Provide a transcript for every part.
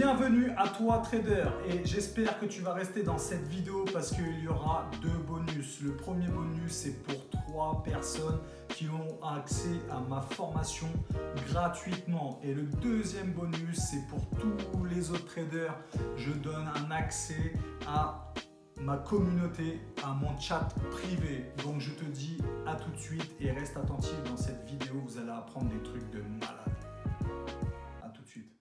Bienvenue à toi trader et j'espère que tu vas rester dans cette vidéo parce qu'il y aura deux bonus. Le premier bonus c'est pour 3 personnes qui ont accès à ma formation gratuitement et le deuxième bonus c'est pour tous les autres traders. Je donne un accès à ma communauté, à mon chat privé. Donc je te dis à tout de suite et reste attentif dans cette vidéo, vous allez apprendre des trucs de malade. À tout de suite.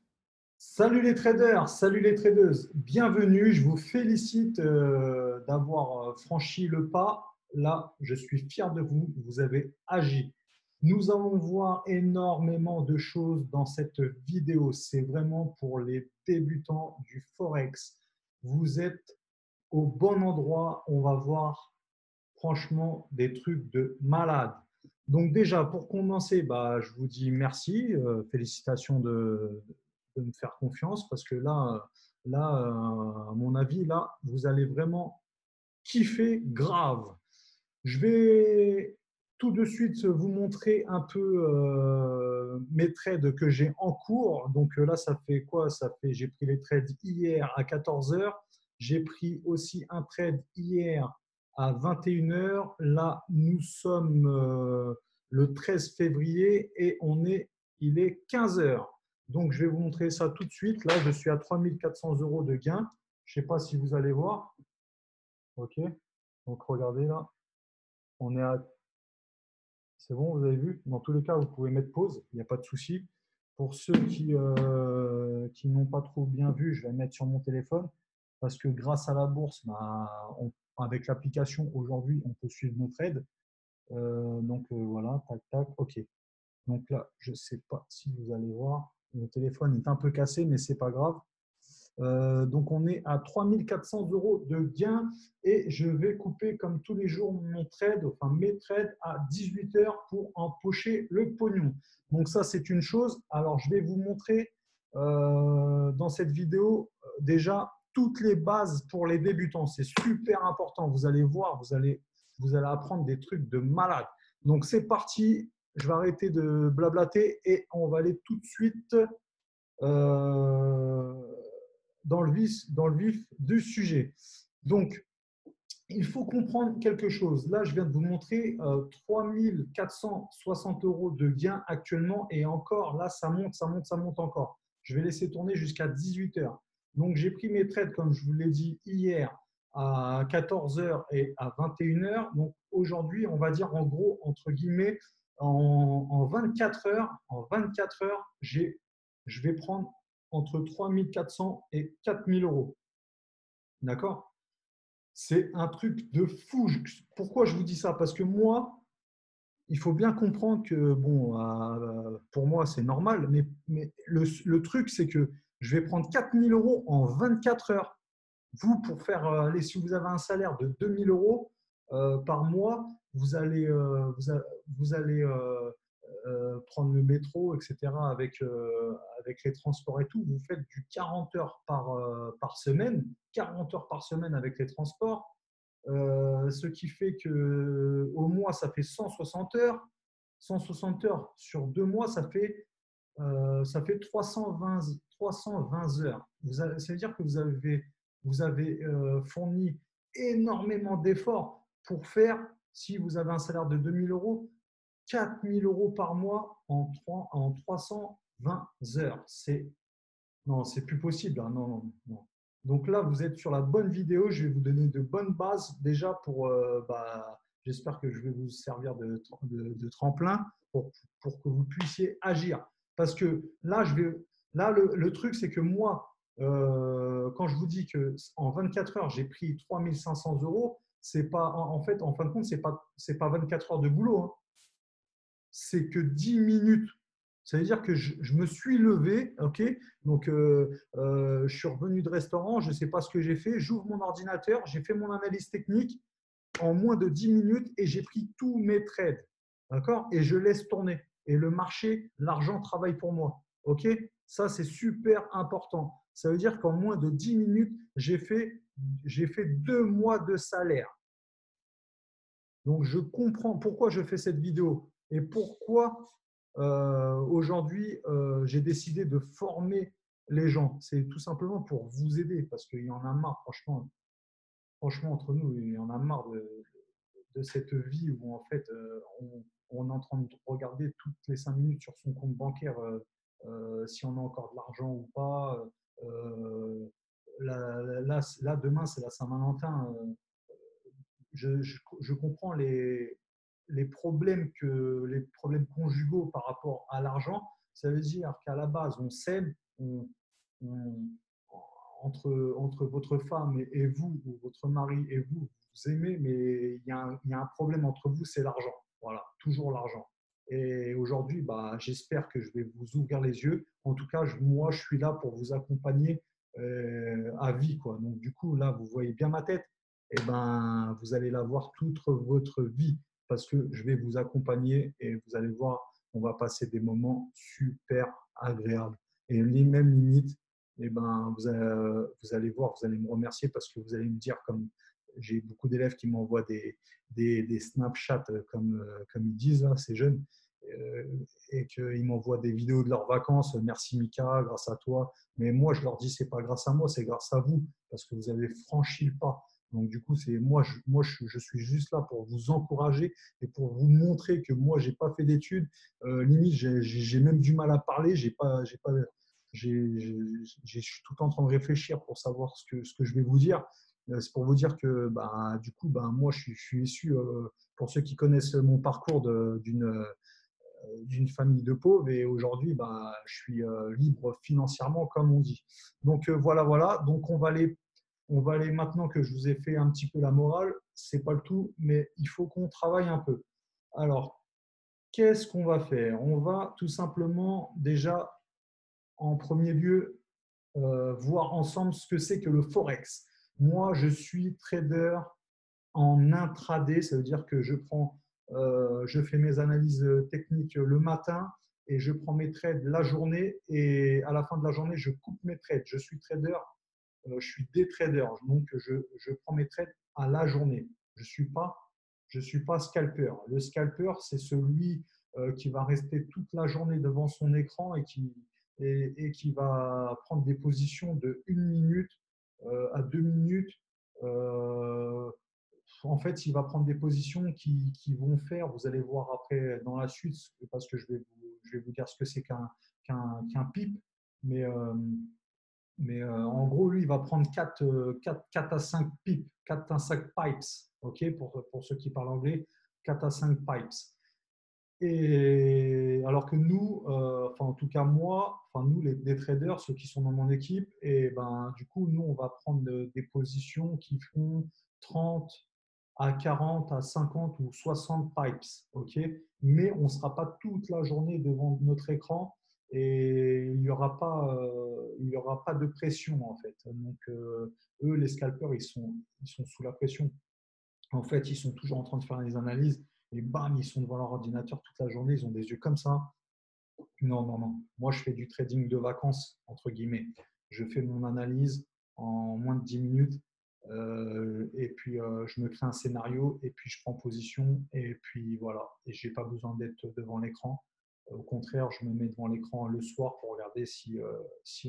Salut les traders, salut les tradeuses, bienvenue, je vous félicite d'avoir franchi le pas. Là, je suis fier de vous, vous avez agi. Nous allons voir énormément de choses dans cette vidéo, c'est vraiment pour les débutants du Forex. Vous êtes au bon endroit, on va voir franchement des trucs de malade. Donc déjà, pour commencer, je vous dis merci, félicitations de me faire confiance parce que à mon avis, là, vous allez vraiment kiffer grave. Je vais tout de suite vous montrer un peu mes trades que j'ai en cours. Donc là, ça fait quoi? J'ai pris les trades hier à 14 heures. J'ai pris aussi un trade hier à 21 heures. Là, nous sommes le 13 février et il est 15 heures. Donc, je vais vous montrer ça tout de suite. Là, je suis à 3 400 € de gain. Je ne sais pas si vous allez voir. OK. Donc, regardez là. On est à… C'est bon, vous avez vu? Dans tous les cas, vous pouvez mettre pause. Il n'y a pas de souci. Pour ceux qui n'ont pas trop bien vu, je vais le mettre sur mon téléphone parce que grâce à la bourse, avec l'application, aujourd'hui, on peut suivre nos trades. Voilà, tac, tac, OK. Donc là, je ne sais pas si vous allez voir. Le téléphone est un peu cassé, mais ce n'est pas grave. Donc, on est à 3 400 € de gain et je vais couper comme tous les jours mes trades à 18 heures pour empocher le pognon. Donc, ça, c'est une chose. Alors, je vais vous montrer dans cette vidéo déjà toutes les bases pour les débutants. C'est super important. Vous allez voir, vous allez apprendre des trucs de malade. Donc, c'est parti. Je vais arrêter de blablater et on va aller tout de suite dans le vif du sujet. Donc, il faut comprendre quelque chose. Là, je viens de vous montrer 3 460 € de gains actuellement et encore, là, ça monte encore. Je vais laisser tourner jusqu'à 18 heures. Donc, j'ai pris mes trades, comme je vous l'ai dit hier, à 14 heures et à 21 heures. Donc, aujourd'hui, on va dire en gros, entre guillemets, en 24 heures, je vais prendre entre 3 400 et 4 000 €. D'accord? C'est un truc de fou. Pourquoi je vous dis ça? Parce que moi, il faut bien comprendre que, bon, pour moi, c'est normal, mais le truc, c'est que je vais prendre 4 000 € en 24 heures. Vous, pour faire, si vous avez un salaire de 2 000 € par mois, vous allez prendre le métro, etc., avec les transports et tout. Vous faites du 40 heures par semaine, 40 heures par semaine avec les transports, ce qui fait qu'au mois, ça fait 160 heures. 160 heures sur 2 mois, ça fait 320 heures. Ça veut dire que vous avez fourni énormément d'efforts pour faire, si vous avez un salaire de 2 000 €, 4 000 € par mois en 320 heures. Non, c'est plus possible. Hein. Non, non, non. Donc là, vous êtes sur la bonne vidéo. Je vais vous donner de bonnes bases déjà pour… j'espère que je vais vous servir de tremplin pour que vous puissiez agir. Parce que là, le truc, c'est que moi, quand je vous dis qu'en 24 heures, j'ai pris 3 500 €, c'est pas, en fin de compte, ce n'est pas 24 heures de boulot. Hein. C'est que 10 minutes. Ça veut dire que je me suis levé, ok. Donc, je suis revenu de restaurant, je ne sais pas ce que j'ai fait, j'ouvre mon ordinateur, j'ai fait mon analyse technique en moins de 10 minutes et j'ai pris tous mes trades, d'accord. Et je laisse tourner. Et le marché, l'argent travaille pour moi, ok. Ça, c'est super important. Ça veut dire qu'en moins de 10 minutes, j'ai fait 2 mois de salaire. Donc, je comprends pourquoi je fais cette vidéo et pourquoi aujourd'hui j'ai décidé de former les gens. C'est tout simplement pour vous aider parce qu'il y en a marre, franchement, entre nous, il y en a marre de cette vie où en fait on est en train de regarder toutes les 5 minutes sur son compte bancaire si on a encore de l'argent ou pas. Euh, là, demain, c'est la Saint-Valentin. Je comprends les problèmes conjugaux par rapport à l'argent. Ça veut dire qu'à la base, on s'aime, on- entre votre femme et vous, ou votre mari et vous, vous aimez, mais il y a un problème entre vous, c'est l'argent. Voilà, toujours l'argent. Et aujourd'hui, bah, j'espère que je vais vous ouvrir les yeux. En tout cas, moi, je suis là pour vous accompagner à vie, quoi. Donc, du coup, là, vous voyez bien ma tête. Et ben, vous allez la voir toute votre vie parce que je vais vous accompagner et vous allez voir, on va passer des moments super agréables. Et les mêmes limites, et ben, vous allez voir, vous allez me remercier parce que vous allez me dire, comme j'ai beaucoup d'élèves qui m'envoient des Snapchats, comme ils disent, là, ces jeunes, euh, et qu'ils m'envoient des vidéos de leurs vacances. Merci Mika, grâce à toi. Mais moi, je leur dis, c'est pas grâce à moi, c'est grâce à vous parce que vous avez franchi le pas. Donc, du coup, c'est je suis juste là pour vous encourager et pour vous montrer que moi, j'ai pas fait d'études. Limite, j'ai même du mal à parler. Je suis tout le temps en train de réfléchir pour savoir ce que je vais vous dire. C'est pour vous dire que, bah, du coup, bah, moi, je suis issu, pour ceux qui connaissent mon parcours, d'une famille de pauvres et aujourd'hui, bah, je suis libre financièrement, comme on dit. Donc, voilà. Donc, on va aller maintenant que je vous ai fait un petit peu la morale, c'est pas le tout, mais il faut qu'on travaille un peu. Alors, qu'est-ce qu'on va faire? On va tout simplement déjà, en premier lieu, voir ensemble ce que c'est que le Forex. Moi, je suis trader en intraday, ça veut dire que je fais mes analyses techniques le matin et je prends mes trades la journée et à la fin de la journée, je coupe mes trades. Je suis trader, je suis day trader, donc je prends mes trades à la journée. Je suis pas scalper. Le scalper, c'est celui qui va rester toute la journée devant son écran et qui va prendre des positions de 1 minute à 2 minutes. Euh, En fait, il va prendre des positions qui vont faire, vous allez voir après dans la suite, parce que je vais vous dire ce que c'est qu'un PIP, mais, euh, en gros, lui, il va prendre 4 à 5 pips, 4 à 5 pipes, ok, pour ceux qui parlent anglais, 4 à 5 pipes. Et alors que nous, enfin en tout cas moi, enfin nous les traders, ceux qui sont dans mon équipe, et ben du coup nous on va prendre des positions qui font 30 à 40 à 50 ou 60 pipes, ok. Mais on ne sera pas toute la journée devant notre écran et il y aura pas de pression en fait. Donc eux les scalpers ils sont sous la pression. En fait, ils sont toujours en train de faire des analyses et bam, ils sont devant leur ordinateur toute la journée, ils ont des yeux comme ça. Non. Moi, je fais du trading de vacances, entre guillemets. Je fais mon analyse en moins de 10 minutes et puis je me crée un scénario et puis je prends position et puis voilà. Et je n'ai pas besoin d'être devant l'écran. Au contraire, je me mets devant l'écran le soir pour regarder si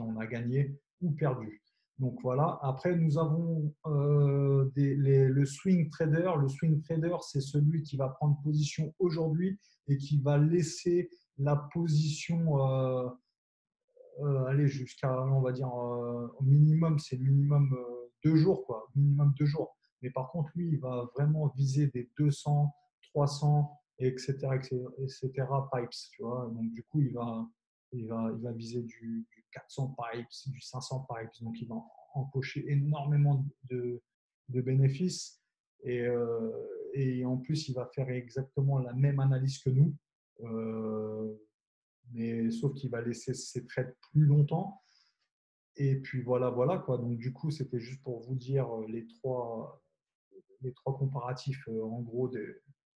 on a gagné ou perdu. Donc voilà. Après, nous avons le swing trader. Le swing trader, c'est celui qui va prendre position aujourd'hui et qui va laisser la position aller jusqu'à, on va dire, au minimum, c'est le minimum 2 jours, quoi, minimum 2 jours. Mais par contre, lui, il va vraiment viser des 200, 300, etc., etc., pipes, tu vois. Donc, du coup, il va viser du 400 pipes, du 500 pipes. Donc, il va empocher énormément de bénéfices. Et en plus, il va faire exactement la même analyse que nous. Euh, mais sauf qu'il va laisser ses trades plus longtemps. Et puis voilà quoi. Donc du coup, c'était juste pour vous dire les trois comparatifs en gros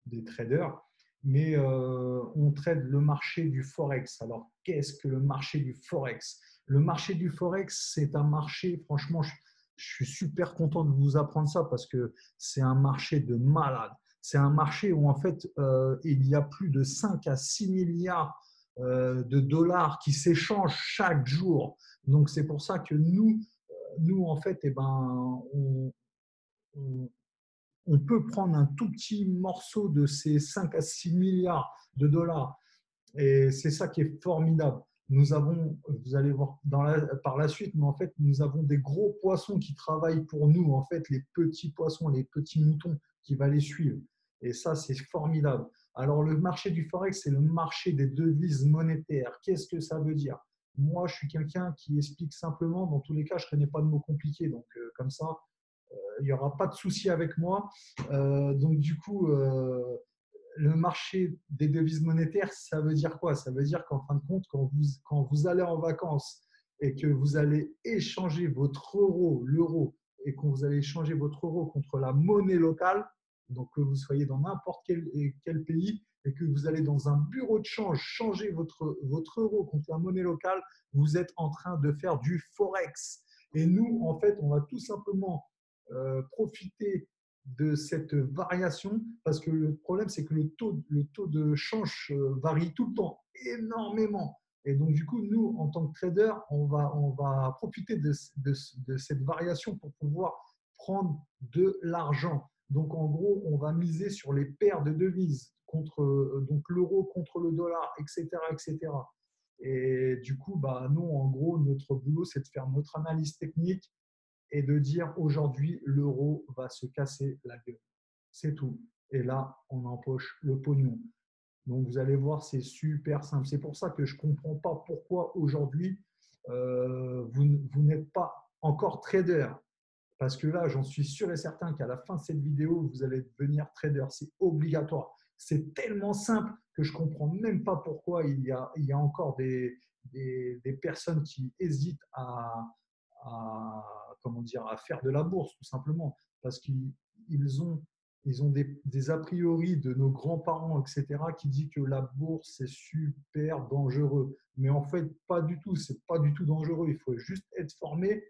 des traders. Mais on trade le marché du Forex. Alors, qu'est-ce que le marché du Forex? Le marché du Forex, c'est un marché, franchement, je suis super content de vous apprendre ça parce que c'est un marché de malade. C'est un marché où en fait, il y a plus de 5 à 6 milliards de dollars qui s'échangent chaque jour. Donc, c'est pour ça que nous en fait, eh ben, on, on peut prendre un tout petit morceau de ces 5 à 6 milliards de dollars. Et c'est ça qui est formidable. Nous avons, vous allez voir par la suite, mais en fait, nous avons des gros poissons qui travaillent pour nous, en fait, les petits poissons, les petits moutons qui vont les suivre. Et ça, c'est formidable. Alors, le marché du Forex, c'est le marché des devises monétaires. Qu'est-ce que ça veut dire? Moi, je suis quelqu'un qui explique simplement. Dans tous les cas, je ne connais pas de mots compliqués. Donc, comme ça, il n'y aura pas de souci avec moi. Donc, du coup, le marché des devises monétaires, ça veut dire quoi? Ça veut dire qu'en fin de compte, quand vous allez en vacances et que vous allez échanger votre euro, l'euro, et que vous allez échanger votre euro contre la monnaie locale, donc que vous soyez dans n'importe quel pays et que vous allez dans un bureau de change changer votre euro contre la monnaie locale, vous êtes en train de faire du forex. Et nous, en fait, on va tout simplement profiter de cette variation parce que le problème, c'est que le taux de change varie tout le temps énormément. Et donc, du coup, nous, en tant que trader, on va profiter de cette variation pour pouvoir prendre de l'argent. Donc, en gros, on va miser sur les paires de devises contre donc l'euro contre le dollar, etc., etc. Et du coup, bah, nous, en gros, notre boulot, c'est de faire notre analyse technique et de dire aujourd'hui, l'euro va se casser la gueule. C'est tout. Et là, on empoche le pognon. Donc, vous allez voir, c'est super simple. C'est pour ça que je ne comprends pas pourquoi aujourd'hui, vous n'êtes pas encore trader. Parce que là, j'en suis sûr et certain qu'à la fin de cette vidéo, vous allez devenir trader. C'est obligatoire. C'est tellement simple que je ne comprends même pas pourquoi il y a encore des personnes qui hésitent comment dire, à faire de la bourse, tout simplement. Parce qu'ils ont des a priori de nos grands-parents, etc., qui disent que la bourse, c'est super dangereux. Mais en fait, pas du tout. C'est pas du tout dangereux. Il faut juste être formé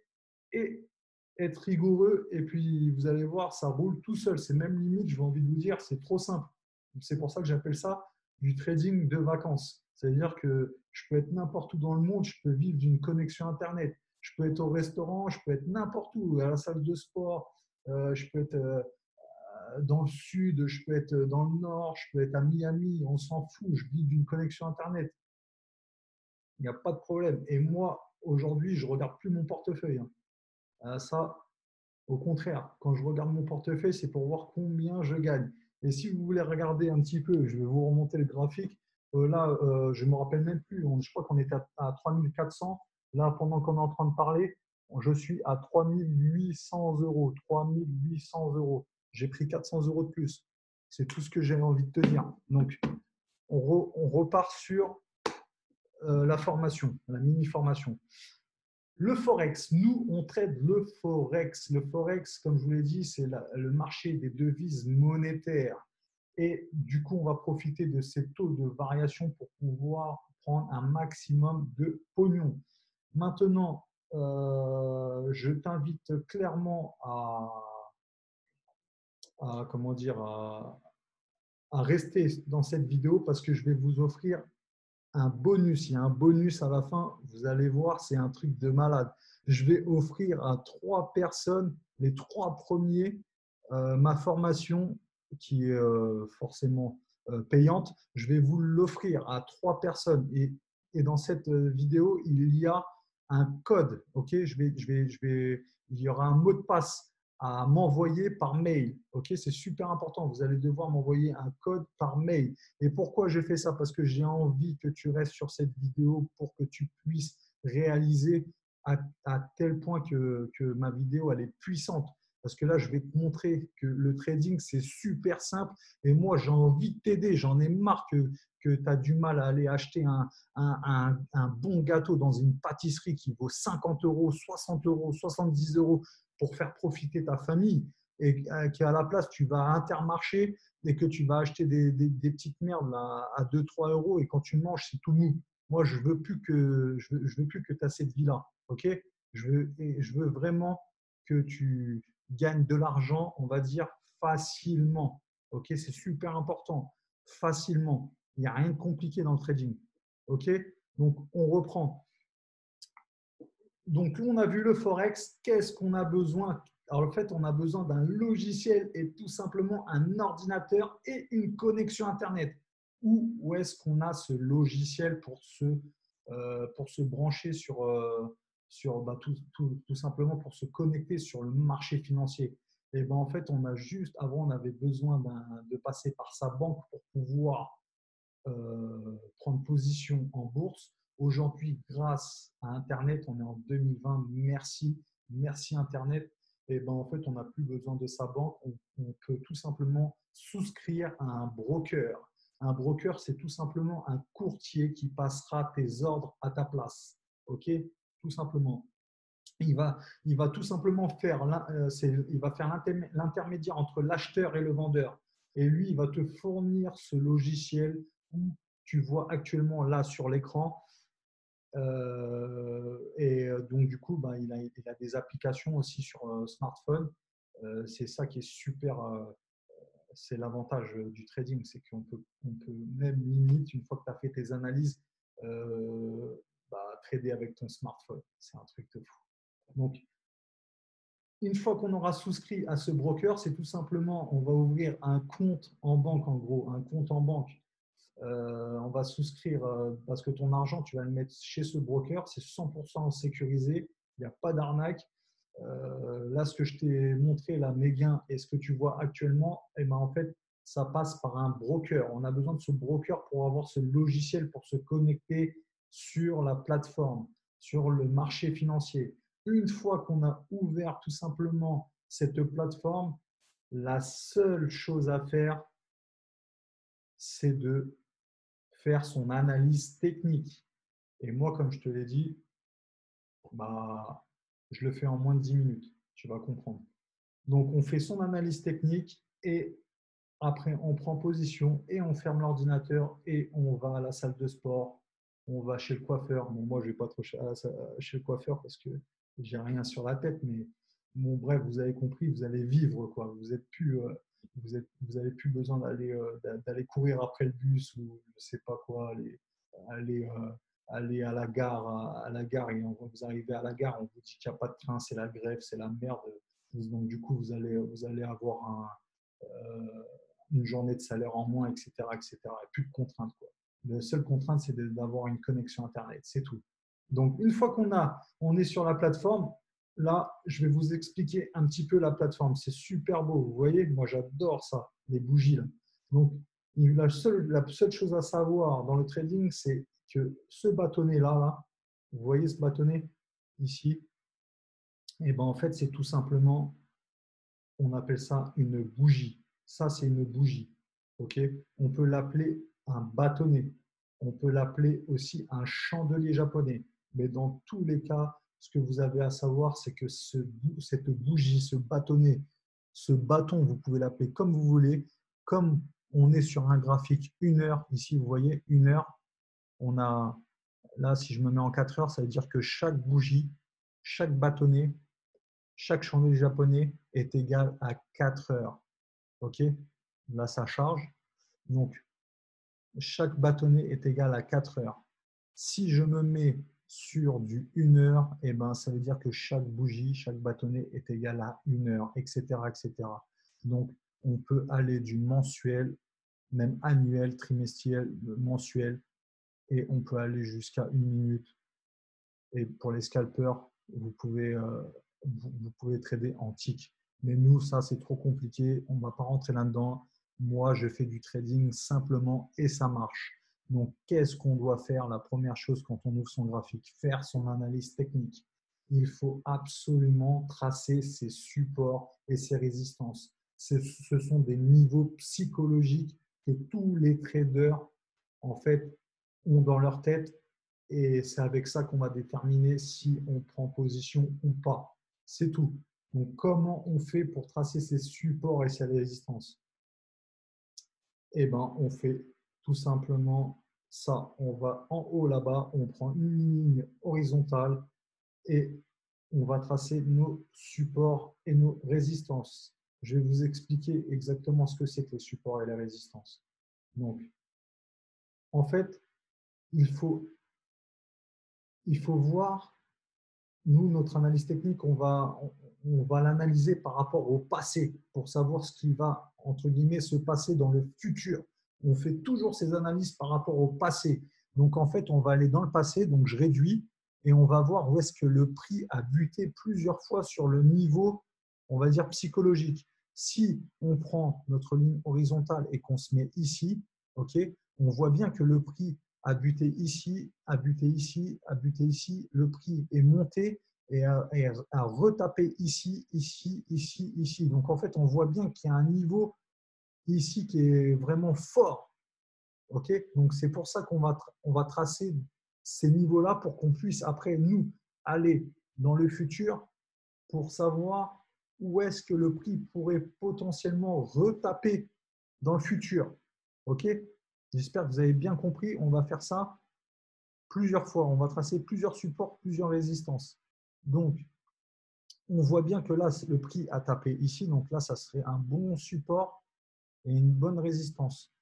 et être rigoureux. Et puis, vous allez voir, ça roule tout seul. C'est même limite, j'ai envie de vous dire, c'est trop simple. C'est pour ça que j'appelle ça du trading de vacances. C'est-à-dire que je peux être n'importe où dans le monde, je peux vivre d'une connexion Internet. Je peux être au restaurant, je peux être n'importe où, à la salle de sport, je peux être dans le sud, je peux être dans le nord, je peux être à Miami, on s'en fout, je vis d'une connexion Internet. Il n'y a pas de problème. Et moi, aujourd'hui, je ne regarde plus mon portefeuille. Ça, au contraire, quand je regarde mon portefeuille, c'est pour voir combien je gagne. Et si vous voulez regarder un petit peu, je vais vous remonter le graphique. Là, je ne me rappelle même plus. Je crois qu'on est à 3400. Là, pendant qu'on est en train de parler, je suis à 3800 euros. 3800 euros. J'ai pris 400 euros de plus. C'est tout ce que j'ai envie de te dire. Donc, on repart sur la formation, la mini-formation. Le Forex, nous, on traite le Forex. Le Forex, comme je vous l'ai dit, c'est le marché des devises monétaires. Et du coup, on va profiter de ces taux de variation pour pouvoir prendre un maximum de pognon. Maintenant, je t'invite clairement comment dire, à rester dans cette vidéo parce que je vais vous offrir un bonus. Il y a un bonus à la fin. Vous allez voir, c'est un truc de malade. Je vais offrir à 3 personnes, les 3 premiers, ma formation qui est forcément payante. Je vais vous l'offrir à 3 personnes. Et dans cette vidéo, il y a un code. Ok, il y aura un mot de passe à m'envoyer par mail. Ok, c'est super important. Vous allez devoir m'envoyer un code par mail. Et pourquoi j'ai fait ça? Parce que j'ai envie que tu restes sur cette vidéo pour que tu puisses réaliser à tel point que ma vidéo elle est puissante. Parce que là, je vais te montrer que le trading, c'est super simple. Et moi, j'ai envie de t'aider. J'en ai marre que tu as du mal à aller acheter un bon gâteau dans une pâtisserie qui vaut 50 euros, 60 euros, 70 euros pour faire profiter ta famille. Et qu'à la place, tu vas à Intermarché et que tu vas acheter des petites merdes là, à 2-3 euros et quand tu manges, c'est tout mou. Moi, je veux plus que tu as cette vie-là. Ok, je veux vraiment que tu gagnes de l'argent, on va dire facilement. Ok, c'est super important. Facilement. Il n'y a rien de compliqué dans le trading. Ok, donc on reprend. Donc, on a vu le Forex. Qu'est-ce qu'on a besoin? Alors, en fait, on a besoin d'un logiciel et tout simplement un ordinateur et une connexion Internet. Où est-ce qu'on a ce logiciel pour se brancher tout simplement pour se connecter sur le marché financier? Et ben, en fait, avant, on avait besoin de passer par sa banque pour pouvoir prendre position en bourse. Aujourd'hui, grâce à Internet, on est en 2020, merci Internet. Et ben, en fait, on n'a plus besoin de sa banque. On peut tout simplement souscrire à un broker. Un broker, c'est tout simplement un courtier qui passera tes ordres à ta place. OK? Tout simplement. Il va tout simplement faire, il va faire l'intermédiaire entre l'acheteur et le vendeur. Et lui, il va te fournir ce logiciel où tu vois actuellement là sur l'écran. Donc, du coup, il a des applications aussi sur smartphone. C'est ça qui est super. C'est l'avantage du trading, c'est on peut même limite, une fois que tu as fait tes analyses, trader avec ton smartphone. C'est un truc de fou. Donc, une fois qu'on aura souscrit à ce broker, c'est tout simplement, on va ouvrir un compte en banque, en gros, un compte en banque. On va souscrire parce que ton argent, tu vas le mettre chez ce broker, c'est 100% sécurisé, il n'y a pas d'arnaque. Là, ce que je t'ai montré, là, mes gains et ce que tu vois actuellement, eh ben, en fait, ça passe par un broker. On a besoin de ce broker pour avoir ce logiciel pour se connecter sur la plateforme, sur le marché financier. Une fois qu'on a ouvert tout simplement cette plateforme, la seule chose à faire, c'est de faire son analyse technique. Et moi, comme je te l'ai dit, je le fais en moins de 10 minutes. Tu vas comprendre. Donc, on fait son analyse technique et après, on prend position et on ferme l'ordinateur et on va à la salle de sport. On va chez le coiffeur. Bon, moi, je ne vais pas trop chez le coiffeur parce que j'ai rien sur la tête, mais bon, bref, vous avez compris, vous allez vivre, quoi. Vous avez plus besoin d'aller courir après le bus ou je sais pas quoi, aller, euh, aller à la gare et vous arrivez à la gare, on vous dit qu'il n'y a pas de train, c'est la grève, c'est la merde. Donc, du coup, vous allez avoir une journée de salaire en moins, etc., etc. Et plus de contraintes, quoi. La seule contrainte, c'est d'avoir une connexion Internet, c'est tout. Donc, une fois on est sur la plateforme, là, je vais vous expliquer un petit peu la plateforme. C'est super beau, vous voyez, moi j'adore ça, les bougies. Là. Donc, la seule chose à savoir dans le trading, c'est que ce bâtonnet-là, vous voyez ce bâtonnet ici, et ben en fait, c'est tout simplement, on appelle ça une bougie. Ça, c'est une bougie. Ok. On peut l'appeler un bâtonnet. On peut l'appeler aussi un chandelier japonais. Mais dans tous les cas, ce que vous avez à savoir, c'est que cette bougie, ce bâtonnet, ce bâton, vous pouvez l'appeler comme vous voulez. Comme on est sur un graphique 1 heure, ici, vous voyez, 1 heure, on a, là, si je me mets en 4 heures, ça veut dire que chaque bougie, chaque bâtonnet, chaque chandelier japonais est égal à 4 heures. OK? Là, ça charge. Donc, chaque bâtonnet est égal à 4 heures. Si je me mets sur du 1 heure, eh ben, ça veut dire que chaque bougie, chaque bâtonnet est égal à 1 heure, etc., etc. Donc, on peut aller du mensuel, même annuel, trimestriel, mensuel, et on peut aller jusqu'à 1 minute. Et pour les scalpers, vous pouvez trader en tick. Mais nous, ça, c'est trop compliqué. On ne va pas rentrer là-dedans. Moi, je fais du trading simplement et ça marche. Donc, qu'est-ce qu'on doit faire? La première chose quand on ouvre son graphique, faire son analyse technique. Il faut absolument tracer ses supports et ses résistances. Ce sont des niveaux psychologiques que tous les traders, en fait, ont dans leur tête et c'est avec ça qu'on va déterminer si on prend position ou pas. C'est tout. Donc, comment on fait pour tracer ses supports et ses résistances? Eh bien, on fait tout simplement ça. On va en haut là-bas, on prend une ligne horizontale et on va tracer nos supports et nos résistances. Je vais vous expliquer exactement ce que c'est que les supports et les résistances. Donc, en fait, il faut voir nous, notre analyse technique, on va l'analyser par rapport au passé pour savoir ce qui va, entre guillemets, se passer dans le futur. On fait toujours ces analyses par rapport au passé. Donc, en fait, on va aller dans le passé, donc je réduis, et on va voir où est-ce que le prix a buté plusieurs fois sur le niveau, on va dire, psychologique. Si on prend notre ligne horizontale et qu'on se met ici, okay, on voit bien que le prix a buté ici, a buté ici, a buté ici, le prix est monté et a retapé ici, ici, ici, ici. Donc en fait, on voit bien qu'il y a un niveau ici qui est vraiment fort. Okay, donc c'est pour ça on va tracer ces niveaux-là pour qu'on puisse après, nous, aller dans le futur pour savoir où est-ce que le prix pourrait potentiellement retaper dans le futur. OK? J'espère que vous avez bien compris. On va faire ça plusieurs fois. On va tracer plusieurs supports, plusieurs résistances. Donc, on voit bien que là, le prix a tapé ici. Donc là, ça serait un bon support et une bonne résistance.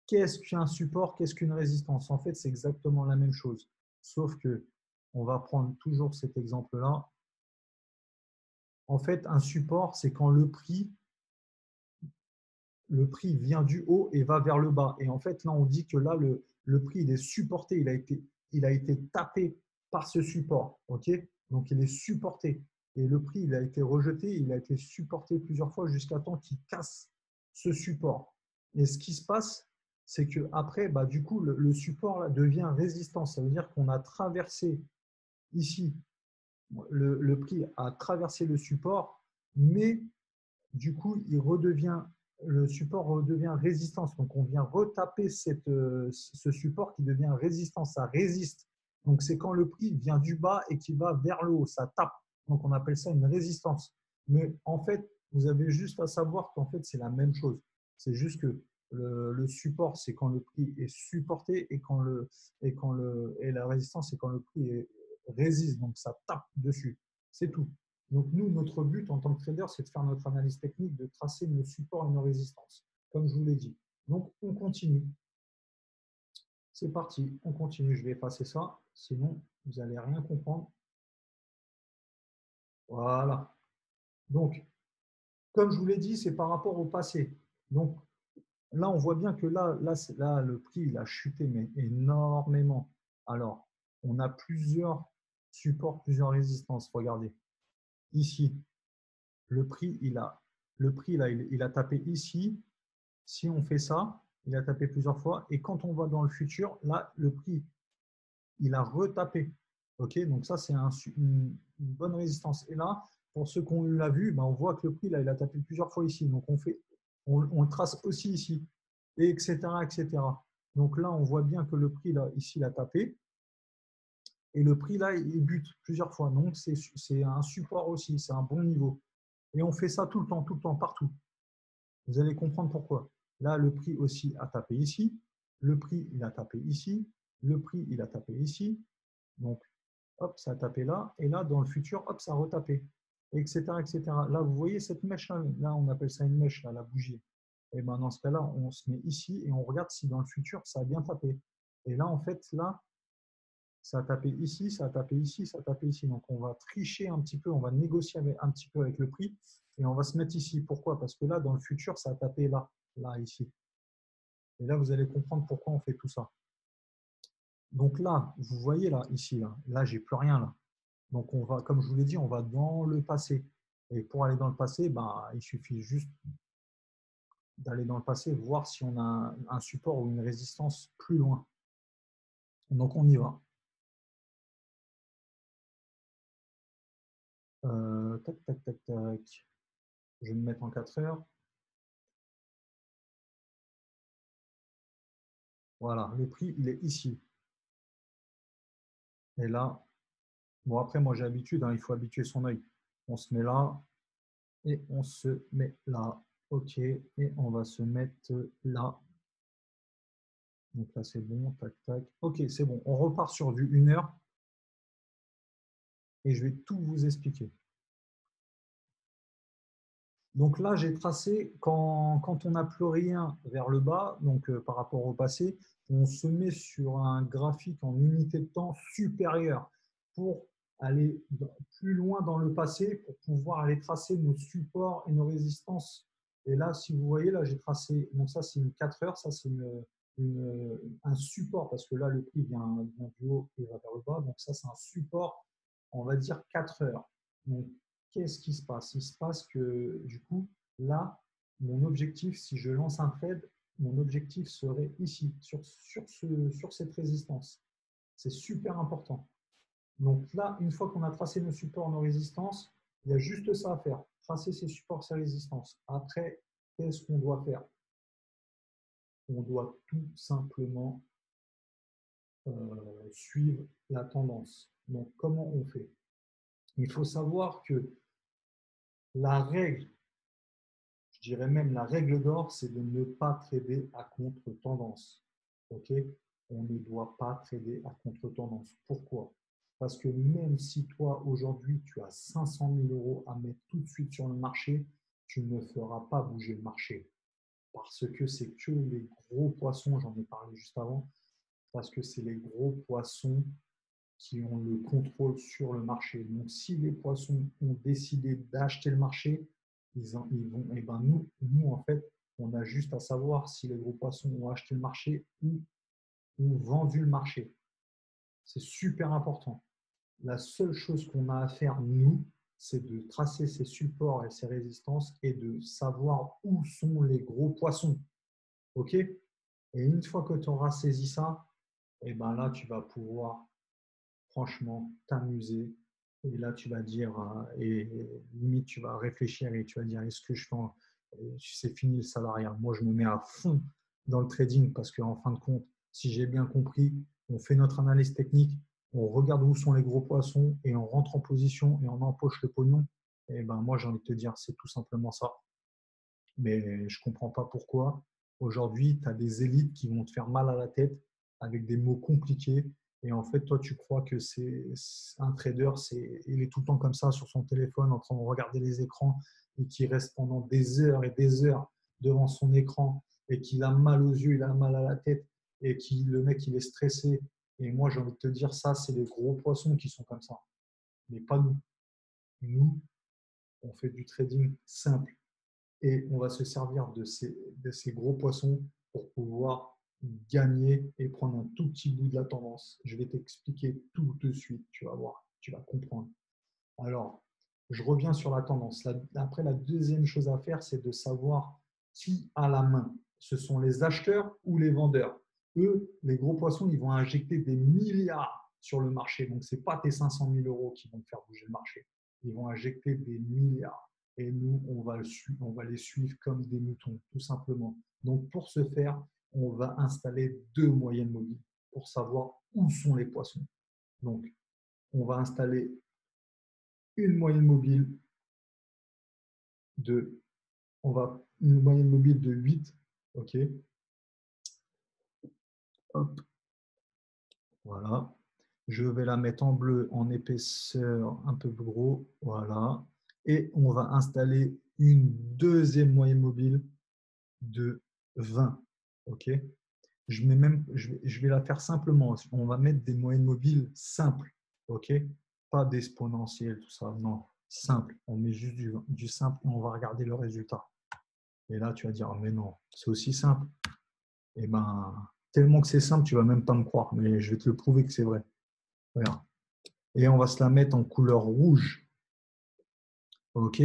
Qu'est-ce qu'un support? Qu'est-ce qu'une résistance? En fait, c'est exactement la même chose. Sauf que on va prendre toujours cet exemple-là. En fait, un support, c'est quand le prix vient du haut et va vers le bas. Et en fait, là, on dit que là, le prix, il est supporté, il a été tapé par ce support. Okay, donc, il est supporté. Et le prix, il a été rejeté, il a été supporté plusieurs fois jusqu'à temps qu'il casse ce support. Et ce qui se passe, c'est qu'après, bah, du coup, le support là, devient résistance. Ça veut dire qu'on a traversé ici, le prix a traversé le support, mais du coup, le support redevient résistance. Donc, on vient retaper ce support qui devient résistance. Ça résiste. Donc, c'est quand le prix vient du bas et qui va vers le haut. Ça tape. Donc, on appelle ça une résistance. Mais en fait, vous avez juste à savoir qu'en fait, c'est la même chose. C'est juste que le support, c'est quand le prix est supporté et la résistance, c'est quand le prix résiste. Donc, ça tape dessus. C'est tout. Donc, nous, notre but en tant que trader, c'est de faire notre analyse technique, de tracer nos supports et nos résistances, comme je vous l'ai dit. Donc, on continue. C'est parti, on continue. Je vais effacer ça, sinon, vous n'allez rien comprendre. Voilà. Donc, comme je vous l'ai dit, c'est par rapport au passé. Donc, là, on voit bien que là, le prix, il a chuté, mais énormément. Alors, on a plusieurs supports, plusieurs résistances. Regardez, ici, le prix, il a tapé ici. Si on fait ça, il a tapé plusieurs fois. Et quand on va dans le futur, là, le prix, il a retapé. OK, donc ça, c'est une bonne résistance. Et là, pour ceux qu'on l'a vu, ben, on voit que le prix, là, il a tapé plusieurs fois ici. Donc, on le trace aussi ici, et etc., etc. Donc là, on voit bien que le prix, là, ici, il a tapé. Et le prix, là, il bute plusieurs fois. Donc, c'est un support aussi, c'est un bon niveau. Et on fait ça tout le temps, partout. Vous allez comprendre pourquoi. Là, le prix aussi a tapé ici. Le prix, il a tapé ici. Le prix, il a tapé ici. Donc, hop, ça a tapé là. Et là, dans le futur, hop, ça a retapé. Etc., etc. Là, vous voyez cette mèche-là. Là, on appelle ça une mèche, là, la bougie. Et ben, dans ce cas-là, on se met ici et on regarde si dans le futur, ça a bien tapé. Et là, en fait, là, ça a tapé ici, ça a tapé ici, ça a tapé ici. Donc, on va tricher un petit peu, on va négocier un petit peu avec le prix et on va se mettre ici. Pourquoi? Parce que là, dans le futur, ça a tapé là, là, ici. Et là, vous allez comprendre pourquoi on fait tout ça. Donc là, vous voyez là, ici, là j'ai plus rien là. Donc, on va, comme je vous l'ai dit, on va dans le passé. Et pour aller dans le passé, bah, il suffit juste d'aller dans le passé, voir si on a un support ou une résistance plus loin. Donc, on y va. Tac, tac, tac, tac. Je vais me mettre en 4 heures. Voilà, le prix, il est ici. Et là, bon après, moi j'ai l'habitude, hein, il faut habituer son œil. On se met là et on se met là. OK, et on va se mettre là. Donc là, c'est bon, tac, tac. OK, c'est bon. On repart sur du 1 heure et je vais tout vous expliquer. Donc là, j'ai tracé quand on n'a plus rien vers le bas, donc par rapport au passé, on se met sur un graphique en unité de temps supérieure pour aller plus loin dans le passé pour pouvoir aller tracer nos supports et nos résistances. Et là, si vous voyez, là, j'ai tracé, donc ça, c'est une 4 heures, ça, c'est un support, parce que là, le prix vient du haut et va vers le bas. Donc ça, c'est un support, on va dire 4 heures. Donc, qu'est-ce qui se passe? Il se passe que, du coup, là, mon objectif, si je lance un trade, mon objectif serait ici, sur cette résistance. C'est super important. Donc là, une fois qu'on a tracé nos supports, nos résistances, il y a juste ça à faire. Tracer ces supports, ces résistances. Après, qu'est-ce qu'on doit faire? On doit tout simplement suivre la tendance. Donc, comment on fait? Il faut savoir que la règle, je dirais même la règle d'or, c'est de ne pas trader à contre-tendance. Ok? On ne doit pas trader à contre-tendance. Pourquoi? Parce que même si toi, aujourd'hui, tu as 500 000 euros à mettre tout de suite sur le marché, tu ne feras pas bouger le marché. Parce que c'est que les gros poissons, j'en ai parlé juste avant, parce que c'est les gros poissons qui ont le contrôle sur le marché. Donc, si les poissons ont décidé d'acheter le marché, ils vont, et ben nous, en fait, on a juste à savoir si les gros poissons ont acheté le marché ou ont vendu le marché. C'est super important. La seule chose qu'on a à faire, nous, c'est de tracer ces supports et ces résistances et de savoir où sont les gros poissons. OK? Et une fois que tu auras saisi ça, et ben là, tu vas pouvoir franchement t'amuser. Et là, tu vas dire, et limite, tu vas réfléchir et tu vas dire, est-ce que je fais, c'est fini le salariat. Moi, je me mets à fond dans le trading parce qu'en fin de compte, si j'ai bien compris, on fait notre analyse technique, on regarde où sont les gros poissons et on rentre en position et on empoche le pognon. Et ben moi, j'ai envie de te dire, c'est tout simplement ça. Mais je ne comprends pas pourquoi. Aujourd'hui, tu as des élites qui vont te faire mal à la tête avec des mots compliqués. Et en fait, toi, tu crois que c'est un trader, il est tout le temps comme ça sur son téléphone en train de regarder les écrans et qui reste pendant des heures et des heures devant son écran et qu'il a mal aux yeux, il a mal à la tête et le mec, il est stressé. Et moi, j'ai envie de te dire, ça, c'est les gros poissons qui sont comme ça. Mais pas nous. Nous, on fait du trading simple et on va se servir de ces gros poissons pour pouvoir gagner et prendre un tout petit bout de la tendance. Je vais t'expliquer tout de suite, tu vas voir, tu vas comprendre. Alors, je reviens sur la tendance. Après, la deuxième chose à faire, c'est de savoir qui a la main. Ce sont les acheteurs ou les vendeurs. Eux, les gros poissons, ils vont injecter des milliards sur le marché. Donc, ce n'est pas tes 500 000 euros qui vont faire bouger le marché. Ils vont injecter des milliards. Et nous, on va les suivre comme des moutons, tout simplement. Donc, pour ce faire, on va installer deux moyennes mobiles pour savoir où sont les poissons. Donc, on va installer une moyenne mobile une moyenne mobile de 8. OK. Hop, voilà. Je vais la mettre en bleu, en épaisseur un peu plus gros. Voilà. Et on va installer une deuxième moyenne mobile de 20. OK. Je vais la faire simplement. On va mettre des moyennes mobiles simples. OK. Pas d'exponentielles, tout ça. Non, simple. On met juste du simple et on va regarder le résultat. Et là, tu vas dire, mais non, c'est aussi simple. Et ben, tellement que c'est simple, tu ne vas même pas me croire, mais je vais te le prouver que c'est vrai. Regarde. Et on va se la mettre en couleur rouge. OK.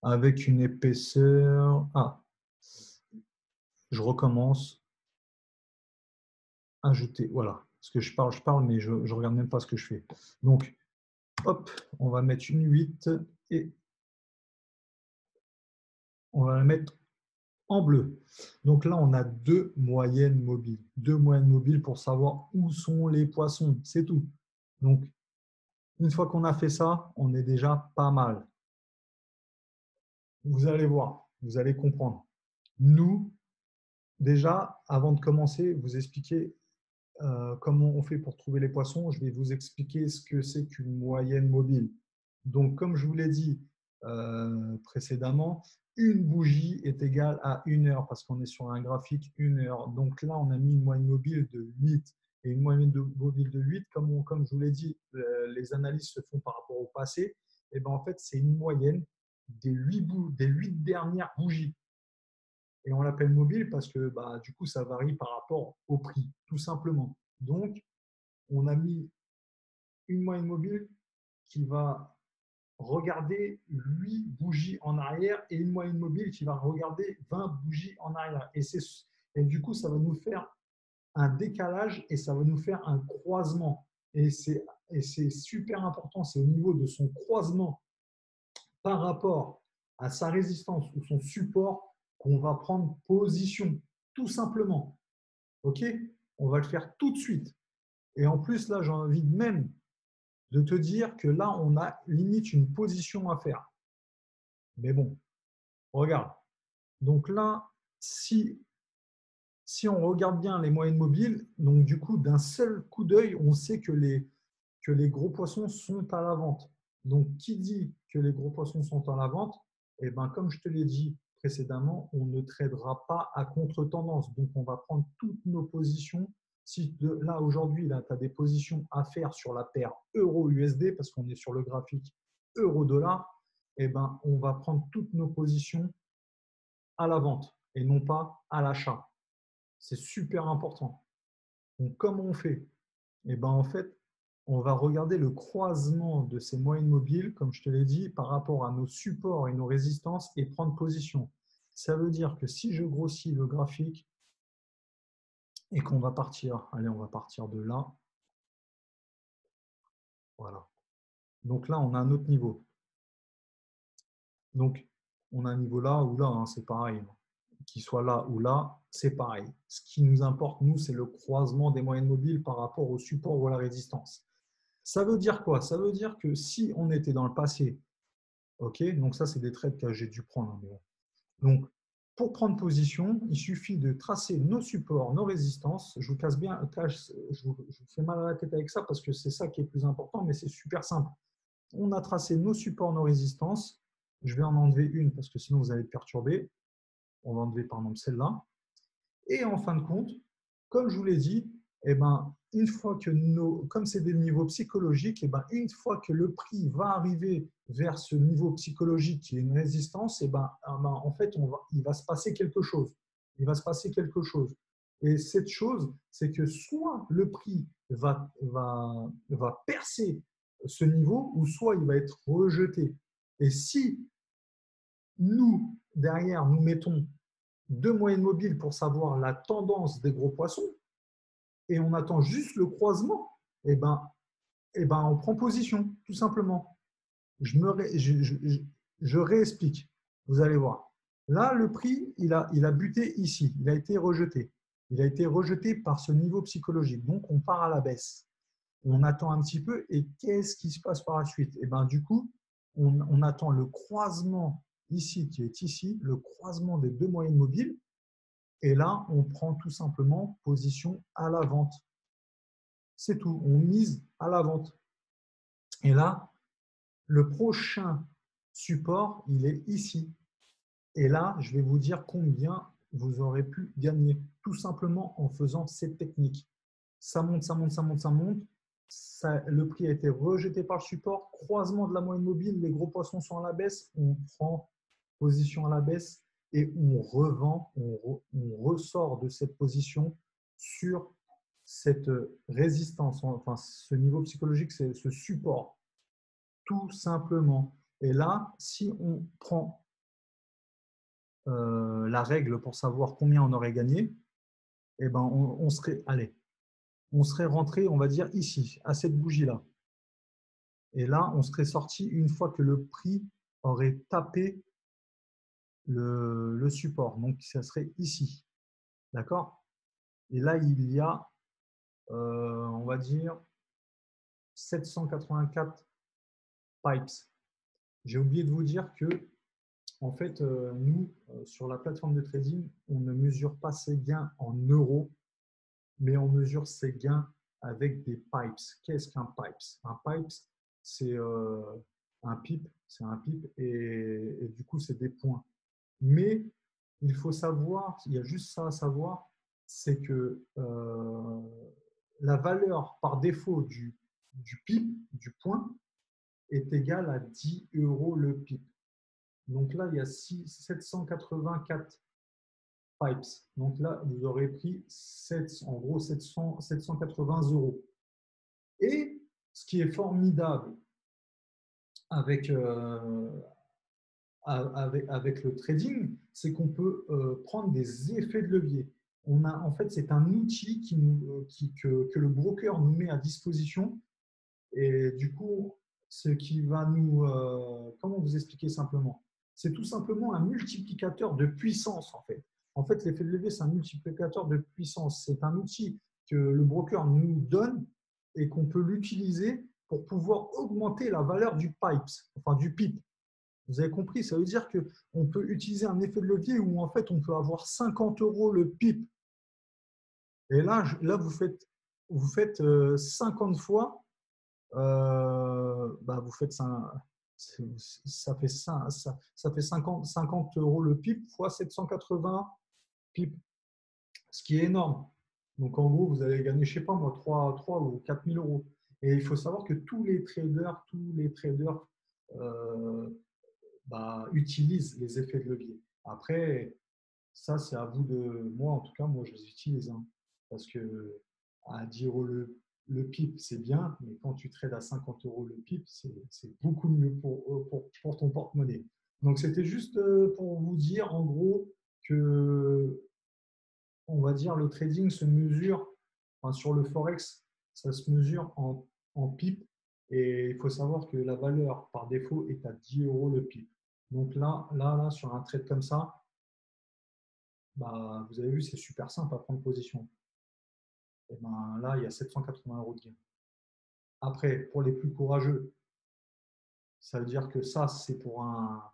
Avec une épaisseur. Ah, je recommence. Ajouter. Voilà. Parce que je parle, mais je ne regarde même pas ce que je fais. Donc, hop, on va mettre une 8 et on va la mettre en bleu. Donc là, on a deux moyennes mobiles. Deux moyennes mobiles pour savoir où sont les poissons. C'est tout. Donc, une fois qu'on a fait ça, on est déjà pas mal. Vous allez voir, vous allez comprendre. Nous, déjà, avant de commencer, vous expliquer comment on fait pour trouver les poissons. Je vais vous expliquer ce que c'est qu'une moyenne mobile. Donc, comme je vous l'ai dit précédemment, une bougie est égale à 1 heure parce qu'on est sur un graphique 1 heure. Donc là, on a mis une moyenne mobile de 8. et une moyenne mobile de 8, comme je vous l'ai dit, les analyses se font par rapport au passé, et ben en fait, c'est une moyenne des 8 dernières bougies. Et on l'appelle mobile parce que du coup, ça varie par rapport au prix, tout simplement. Donc, on a mis une moyenne mobile qui va regarder 8 bougies en arrière et une moyenne mobile qui va regarder 20 bougies en arrière. Et du coup, ça va nous faire un décalage et ça va nous faire un croisement. Et c'est super important, c'est au niveau de son croisement par rapport à sa résistance ou son support qu'on va prendre position, tout simplement. OK? On va le faire tout de suite. Et en plus, là, j'ai envie même de te dire que là, on a limite une position à faire. Mais bon, regarde. Donc là, si on regarde bien les moyennes mobiles, donc du coup, d'un seul coup d'œil, on sait que les gros poissons sont à la vente. Donc, qui dit que les gros poissons sont à la vente, eh ben, comme je te l'ai dit précédemment, on ne tradera pas à contre-tendance. Donc, on va prendre toutes nos positions. Si là, aujourd'hui, tu as des positions à faire sur la paire euro-USD, parce qu'on est sur le graphique euro-dollar, eh ben, on va prendre toutes nos positions à la vente et non pas à l'achat. C'est super important. Donc, comment on fait? Eh ben, en fait, on va regarder le croisement de ces moyennes mobiles, comme je te l'ai dit, par rapport à nos supports et nos résistances et prendre position. Ça veut dire que si je grossis le graphique et qu'on va partir, allez, on va partir de là. Voilà. Donc là, on a un autre niveau. Donc, on a un niveau là ou là, hein, c'est pareil. Qu'il soit là ou là, c'est pareil. Ce qui nous importe, nous, c'est le croisement des moyennes mobiles par rapport au support ou à la résistance. Ça veut dire quoi? Ça veut dire que si on était dans le passé, ok, donc ça, c'est des trades que j'ai dû prendre. Donc, pour prendre position, il suffit de tracer nos supports, nos résistances. Je vous casse bien, je vous fais mal à la tête avec ça parce que c'est ça qui est plus important, mais c'est super simple. On a tracé nos supports, nos résistances. Je vais en enlever une parce que sinon vous allez être perturbé. On va enlever par exemple celle-là. Et en fin de compte, comme je vous l'ai dit, eh ben, une fois que comme c'est des niveaux psychologiques, eh ben, une fois que le prix va arriver vers ce niveau psychologique qui est une résistance, en fait, il va se passer quelque chose. Il va se passer quelque chose. Et cette chose, c'est que soit le prix va percer ce niveau, ou soit il va être rejeté. Et si nous, derrière, nous mettons deux moyennes mobiles pour savoir la tendance des gros poissons et on attend juste le croisement, on prend position, tout simplement. Je réexplique. Vous allez voir. Là, le prix, il a buté ici. Il a été rejeté. Il a été rejeté par ce niveau psychologique. Donc, on part à la baisse. On attend un petit peu et qu'est-ce qui se passe par la suite? Du coup, on attend le croisement ici, qui est ici, le croisement des deux moyennes mobiles. Et là, on prend tout simplement position à la vente. C'est tout, on mise à la vente. Et là, le prochain support, il est ici. Et là, je vais vous dire combien vous aurez pu gagner, tout simplement en faisant cette technique. Ça monte, ça monte, ça monte, ça monte. Le prix a été rejeté par le support. Croisement de la moyenne mobile, les gros poissons sont à la baisse. On prend position à la baisse et on revend, on ressort de cette position sur cette résistance, enfin ce niveau psychologique, c'est ce support, tout simplement. Et là, si on prend la règle pour savoir combien on aurait gagné, on serait, allez, on serait rentré, on va dire, ici, à cette bougie-là. Et là, on serait sorti une fois que le prix aurait tapé le support. Donc, ça serait ici. D'accord? Et là, il y a, on va dire, 784 pipes. J'ai oublié de vous dire que, en fait, nous, sur la plateforme de trading, on ne mesure pas ses gains en euros, mais on mesure ses gains avec des pipes. Qu'est-ce qu'un pipes? Un pipes, c'est un pipe, et du coup, c'est des points. Mais il faut savoir, il y a juste ça à savoir, c'est que la valeur par défaut du PIP, du point, est égale à 10 euros le PIP. Donc là, il y a 784 pipes. Donc là, vous aurez pris en gros 780 euros. Et ce qui est formidable avec, avec le trading, c'est qu'on peut prendre des effets de levier. En fait, c'est un outil que le broker nous met à disposition. Et du coup, ce qui va nous… comment vous expliquer simplement? C'est tout simplement un multiplicateur de puissance, en fait. En fait, l'effet de levier, c'est un multiplicateur de puissance. C'est un outil que le broker nous donne et qu'on peut l'utiliser pour pouvoir augmenter la valeur du pipes, enfin du PIP. Vous avez compris, ça veut dire qu'on peut utiliser un effet de levier où en fait on peut avoir 50 euros le PIP. Et là vous faites 50 fois, vous faites ça fait 50 euros le PIP fois 780 PIP, ce qui est énorme. Donc en gros, vous allez gagner, je ne sais pas moi, 3 ou 4 000 euros. Et il faut savoir que tous les traders utilisent les effets de levier. Après, ça, c'est à vous de… Moi, en tout cas, moi, je les utilise. Hein, parce que à 10 euros le PIP, c'est bien, mais quand tu trades à 50 euros le PIP, c'est beaucoup mieux pour ton porte-monnaie. Donc, c'était juste pour vous dire, en gros, que, on va dire, le trading se mesure, enfin, sur le Forex, ça se mesure en PIP. Et il faut savoir que la valeur par défaut est à 10 euros le PIP. Donc là, sur un trade comme ça, vous avez vu, c'est super simple à prendre position. Et là, il y a 780 euros de gain. Après, pour les plus courageux, ça veut dire que ça, c'est pour un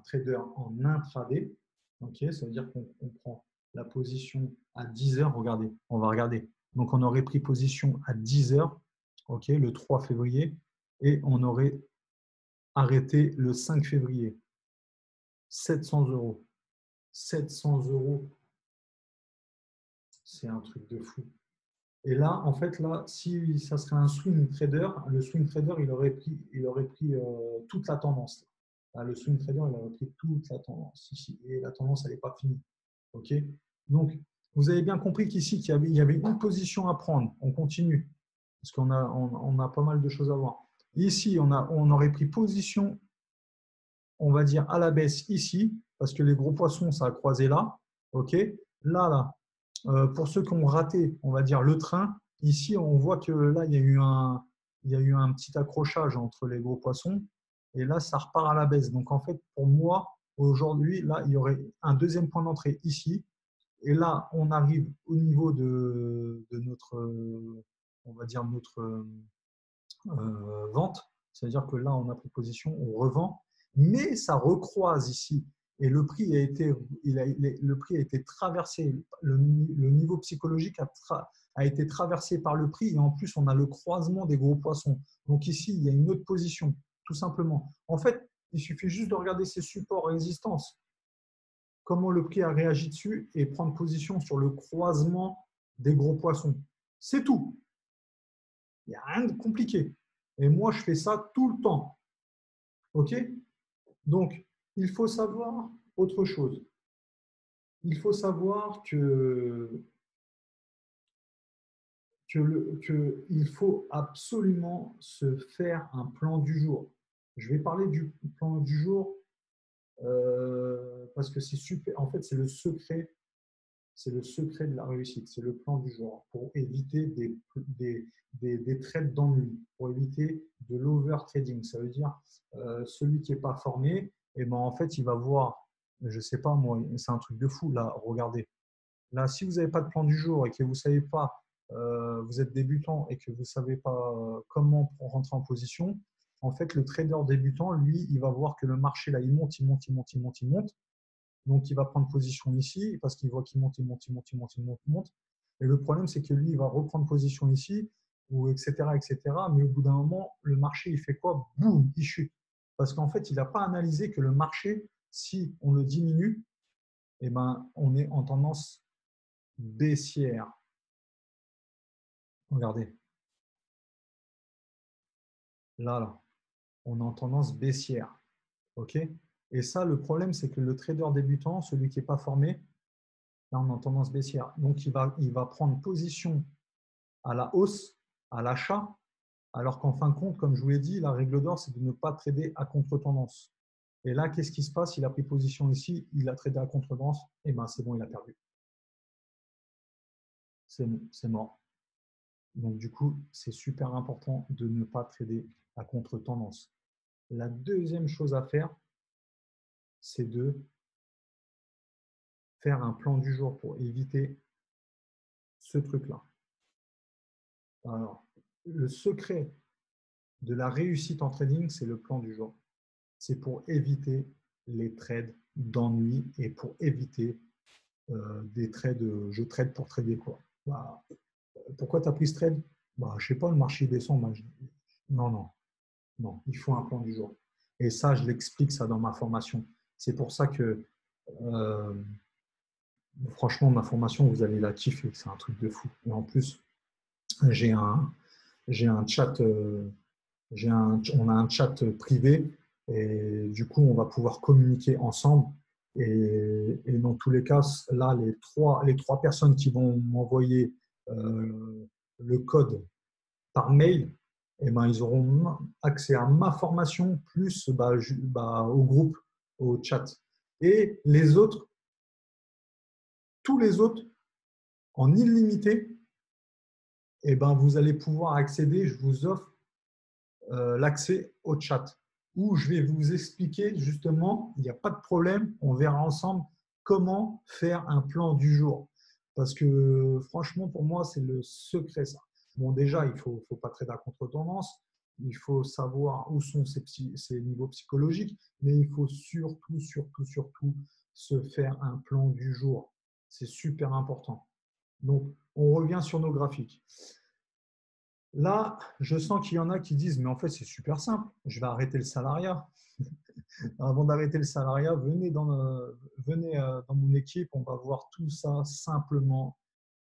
trader en intraday. Okay, ça veut dire qu'on prend la position à 10 heures. Regardez, on va regarder. Donc, on aurait pris position à 10 heures, okay, le 3 février, et on aurait arrêté le 5 février. 700 euros. 700 euros, c'est un truc de fou. Et là, en fait, là, si ça serait un swing trader, le swing trader, il aurait pris toute la tendance. Là, le swing trader, il aurait pris toute la tendance ici. Et la tendance, elle n'est pas finie. OK? Donc, vous avez bien compris qu'ici, il y avait une position à prendre. On continue. Parce on a pas mal de choses à voir. Ici, on aurait pris position, on va dire, à la baisse ici, parce que les gros poissons, ça a croisé là. OK? Là, pour ceux qui ont raté, on va dire, le train, ici, on voit que là, il y a eu un petit accrochage entre les gros poissons. Et là, ça repart à la baisse. Donc, en fait, pour moi, aujourd'hui, là, il y aurait un deuxième point d'entrée ici. Et là, on arrive au niveau de notre, on va dire, notre vente. C'est-à-dire que là, on a pris position, on revend, mais ça recroise ici. Et le prix le prix a été traversé, le niveau psychologique a été traversé par le prix et en plus, on a le croisement des gros poissons. Donc ici, il y a une autre position, tout simplement. En fait, il suffit juste de regarder ces supports résistance, comment le prix a réagi dessus et prendre position sur le croisement des gros poissons. C'est tout. Il n'y a rien de compliqué. Et moi, je fais ça tout le temps. OK? Donc, il faut savoir autre chose. Il faut savoir il faut absolument se faire un plan du jour. Je vais parler du plan du jour parce que c'est super. En fait, c'est le secret de la réussite, c'est le plan du jour pour éviter des trades d'ennui, pour éviter de l'over-trading. Ça veut dire celui qui n'est pas formé, en fait, il va voir, je ne sais pas moi, c'est un truc de fou là, regardez. Là, si vous n'avez pas de plan du jour et que vous ne savez pas, vous êtes débutant et que vous ne savez pas comment rentrer en position, en fait, le trader débutant, lui, il va voir que le marché, là, il monte, il monte, il monte, il monte, il monte. Donc, il va prendre position ici parce qu'il voit qu'il monte, il monte, il monte, il monte, il monte, il monte. Et le problème, c'est que lui, il va reprendre position ici, ou etc., etc. Mais au bout d'un moment, le marché, il fait quoi? Boum, il chute. Parce qu'en fait, il n'a pas analysé que le marché, si on le diminue, on est en tendance baissière. Regardez, là, on est en tendance baissière. OK? Et ça, le problème, c'est que le trader débutant, celui qui n'est pas formé, là, on est en tendance baissière. Donc, il va prendre position à la hausse, à l'achat, alors qu'en fin de compte, comme je vous l'ai dit, la règle d'or, c'est de ne pas trader à contre-tendance. Et là, qu'est-ce qui se passe? Il a pris position ici, il a tradé à contre-tendance, et ben c'est bon, il a perdu. C'est mort. Donc, du coup, c'est super important de ne pas trader à contre-tendance. La deuxième chose à faire, c'est de faire un plan du jour pour éviter ce truc-là. Alors, le secret de la réussite en trading, c'est le plan du jour. C'est pour éviter les trades d'ennui et pour éviter des trades, je trade pour trader quoi. Bah, pourquoi tu as pris ce trade? Bah, je sais pas, le marché descend. Bah, non, non, non, il faut un plan du jour. Et ça, je l'explique ça dans ma formation. C'est pour ça que euh, franchement, ma formation, vous allez la kiffer. C'est un truc de fou. Et en plus, j'ai un chat, on a un chat privé et du coup, on va pouvoir communiquer ensemble. Et dans tous les cas, là, les trois personnes qui vont m'envoyer le code par mail, eh ben, ils auront accès à ma formation plus au groupe, au chat. Et les autres, tous les autres, en illimité, eh ben, vous allez pouvoir accéder, je vous offre l'accès au chat où je vais vous expliquer justement, il n'y a pas de problème, on verra ensemble comment faire un plan du jour. Parce que franchement, pour moi, c'est le secret ça. Bon, déjà, il ne faut pas trader à contre-tendance, il faut savoir où sont ses niveaux psychologiques, mais il faut surtout, surtout, surtout se faire un plan du jour. C'est super important. Donc, on revient sur nos graphiques. Là, je sens qu'il y en a qui disent, mais en fait, c'est super simple, je vais arrêter le salariat. Avant d'arrêter le salariat, venez dans mon équipe, on va voir tout ça simplement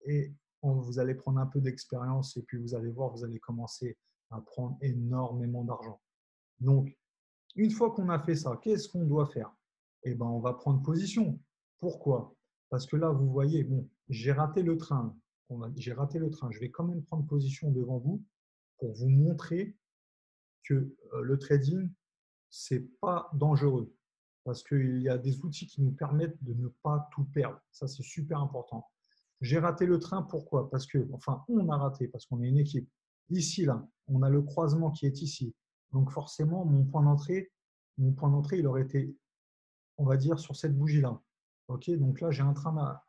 et vous allez prendre un peu d'expérience et puis vous allez voir, vous allez commencer à prendre énormément d'argent. Donc, une fois qu'on a fait ça, qu'est-ce qu'on doit faire? Eh ben, on va prendre position. Pourquoi? Parce que là, vous voyez, bon, j'ai raté le train. J'ai raté le train. Je vais quand même prendre position devant vous pour vous montrer que le trading, ce n'est pas dangereux. Parce qu'il y a des outils qui nous permettent de ne pas tout perdre. Ça, c'est super important. J'ai raté le train, pourquoi? Parce que, enfin, on a raté, parce qu'on est une équipe. Ici, là, on a le croisement qui est ici. Donc, forcément, mon point d'entrée, il aurait été, on va dire, sur cette bougie-là. OK, donc là, j'ai un train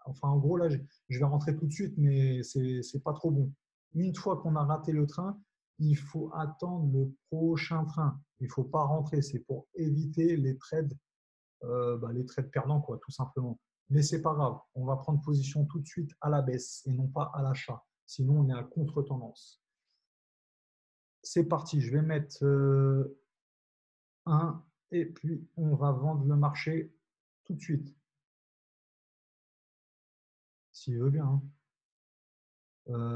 enfin, en gros, là, je vais rentrer tout de suite, mais ce n'est pas trop bon. Une fois qu'on a raté le train, il faut attendre le prochain train. Il ne faut pas rentrer. C'est pour éviter les trades perdants, quoi, tout simplement. Mais ce n'est pas grave. On va prendre position tout de suite à la baisse et non pas à l'achat. Sinon, on est à contre-tendance. C'est parti. Je vais mettre 1 et puis on va vendre le marché tout de suite. S'il veut bien. Hein.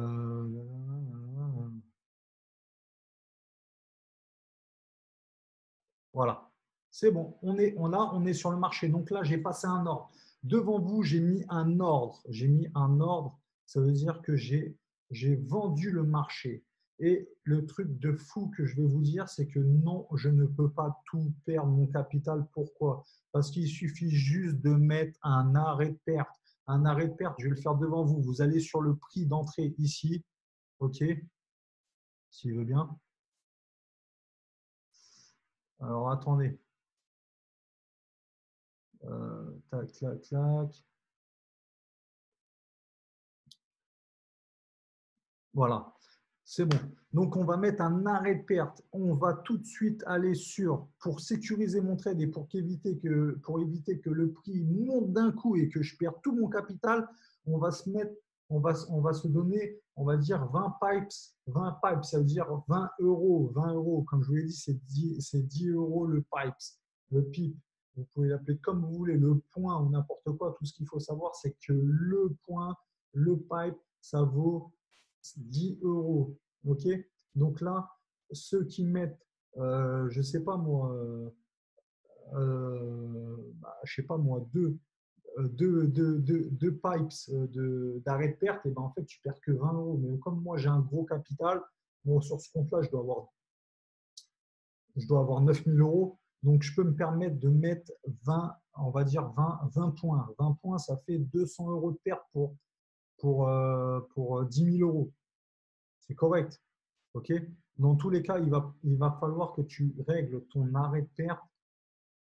Voilà, c'est bon. On est sur le marché. Donc là, j'ai passé un ordre. Devant vous, j'ai mis un ordre. J'ai mis un ordre. Ça veut dire que j'ai vendu le marché. Et le truc de fou que je vais vous dire, c'est que non, je ne peux pas tout perdre mon capital. Pourquoi? Parce qu'il suffit juste de mettre un arrêt de perte. Un arrêt de perte, je vais le faire devant vous. Vous allez sur le prix d'entrée ici. OK? S'il veut bien. Alors, attendez. Tac, tac, tac. Voilà, c'est bon. Donc, on va mettre un arrêt de perte. On va tout de suite aller pour sécuriser mon trade et pour éviter que le prix monte d'un coup et que je perde tout mon capital, on va se donner, on va dire 20 pipes. 20 pipes, ça veut dire 20 euros. 20 euros, comme je vous l'ai dit, c'est 10 euros le pipes, le pipe. Vous pouvez l'appeler comme vous voulez, le point ou n'importe quoi. Tout ce qu'il faut savoir, c'est que le point, le pipe, ça vaut 10 euros. OK? Donc là, ceux qui mettent, je ne sais pas moi, je sais pas moi, deux pipes d'arrêt de perte, et ben en fait, tu perds que 20 euros. Mais comme moi, j'ai un gros capital, bon, sur ce compte-là, je dois avoir 9000 euros. Donc, je peux me permettre de mettre 20, on va dire 20 points. 20 points, ça fait 200 euros de perte pour 10 000 euros. C'est correct. OK? Dans tous les cas, il va falloir que tu règles ton arrêt de perte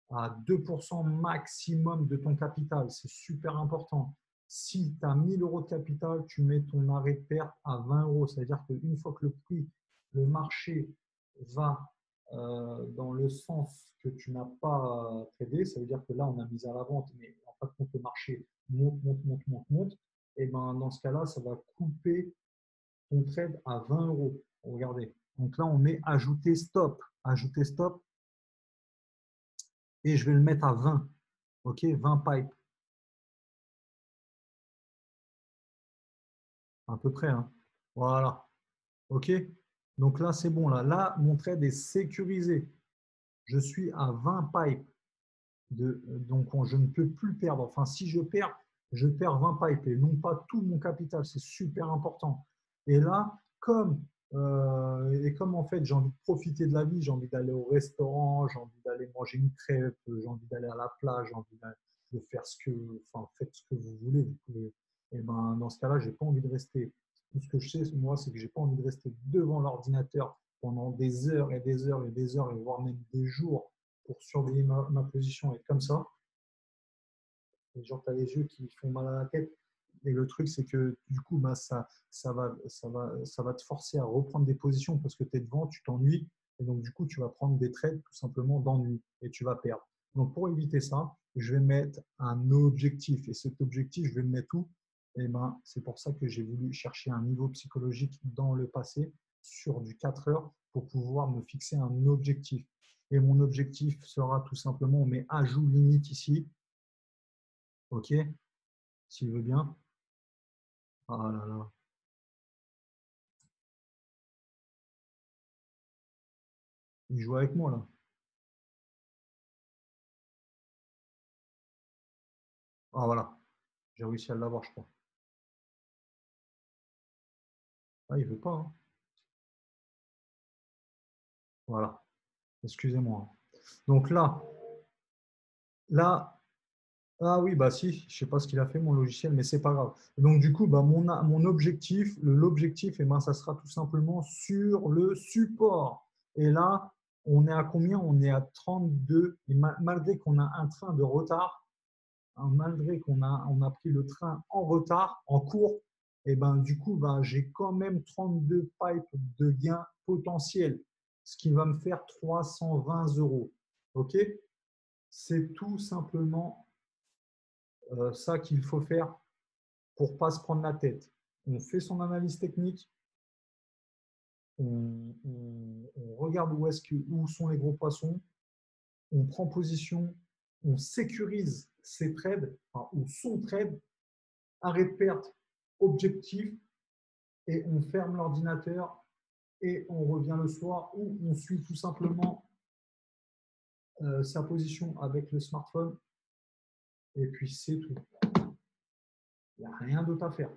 à 2% maximum de ton capital. C'est super important. Si tu as 1000 euros de capital, tu mets ton arrêt de perte à 20 euros. C'est-à-dire qu'une fois que le marché va dans le sens que tu n'as pas tradé, ça veut dire que là, on a mis à la vente, mais en fait, quand le marché monte, monte, monte, monte, monte, et ben dans ce cas-là, ça va couper ton trade à 20 euros. Regardez. Donc là, on met ajouter stop. Ajouter stop, et je vais le mettre à 20. OK, 20 pipes. À peu près. Hein. Voilà. OK. Donc là, c'est bon. Là, mon trade est sécurisé. Je suis à 20 pipes. Donc, je ne peux plus perdre. Enfin, si je perds 20 pipes et non pas tout mon capital. C'est super important. Et là, comme en fait, j'ai envie de profiter de la vie, j'ai envie d'aller au restaurant, j'ai envie d'aller manger une crêpe, j'ai envie d'aller à la plage, j'ai envie de faire faites ce que vous voulez. Vous pouvez, et ben, dans ce cas-là, j'ai pas envie de rester. Tout ce que je sais, moi, c'est que j'ai pas envie de rester devant l'ordinateur pendant des heures et des heures et des heures, et voire même des jours pour surveiller ma position et comme ça. Et genre, tu as les yeux qui font mal à la tête. Et le truc, c'est que du coup, ça va te forcer à reprendre des positions parce que tu es devant, tu t'ennuies. Et donc, du coup, tu vas prendre des trades tout simplement d'ennui et tu vas perdre. Donc, pour éviter ça, je vais mettre un objectif. Et cet objectif, je vais le mettre où? Et ben, c'est pour ça que j'ai voulu chercher un niveau psychologique dans le passé sur du 4 heures pour pouvoir me fixer un objectif. Et mon objectif sera tout simplement, on met ajout limite ici. OK, s'il veut bien. Ah là là. Il joue avec moi là. Ah voilà. J'ai réussi à l'avoir, je crois. Ah, il veut pas. Hein. Voilà. Excusez-moi. Donc là, ah oui, bah si, je sais pas ce qu'il a fait mon logiciel, mais c'est pas grave. Donc du coup, bah, mon objectif, l'objectif, et ben, ça sera tout simplement sur le support. Et là, on est à combien? On est à 32. Et malgré qu'on a un train de retard, hein, malgré qu'on a pris le train en retard, en cours, et ben, du coup, ben, j'ai quand même 32 pipes de gains potentiels, ce qui va me faire 320 euros. OK? C'est tout simplement ça qu'il faut faire pour ne pas se prendre la tête. On fait son analyse technique, on regarde où sont les gros poissons, on prend position, on sécurise ses trades, enfin, ou son trade, arrêt de perte, objectif, et on ferme l'ordinateur et on revient le soir ou on suit tout simplement sa position avec le smartphone et puis c'est tout. Il n'y a rien d'autre à faire.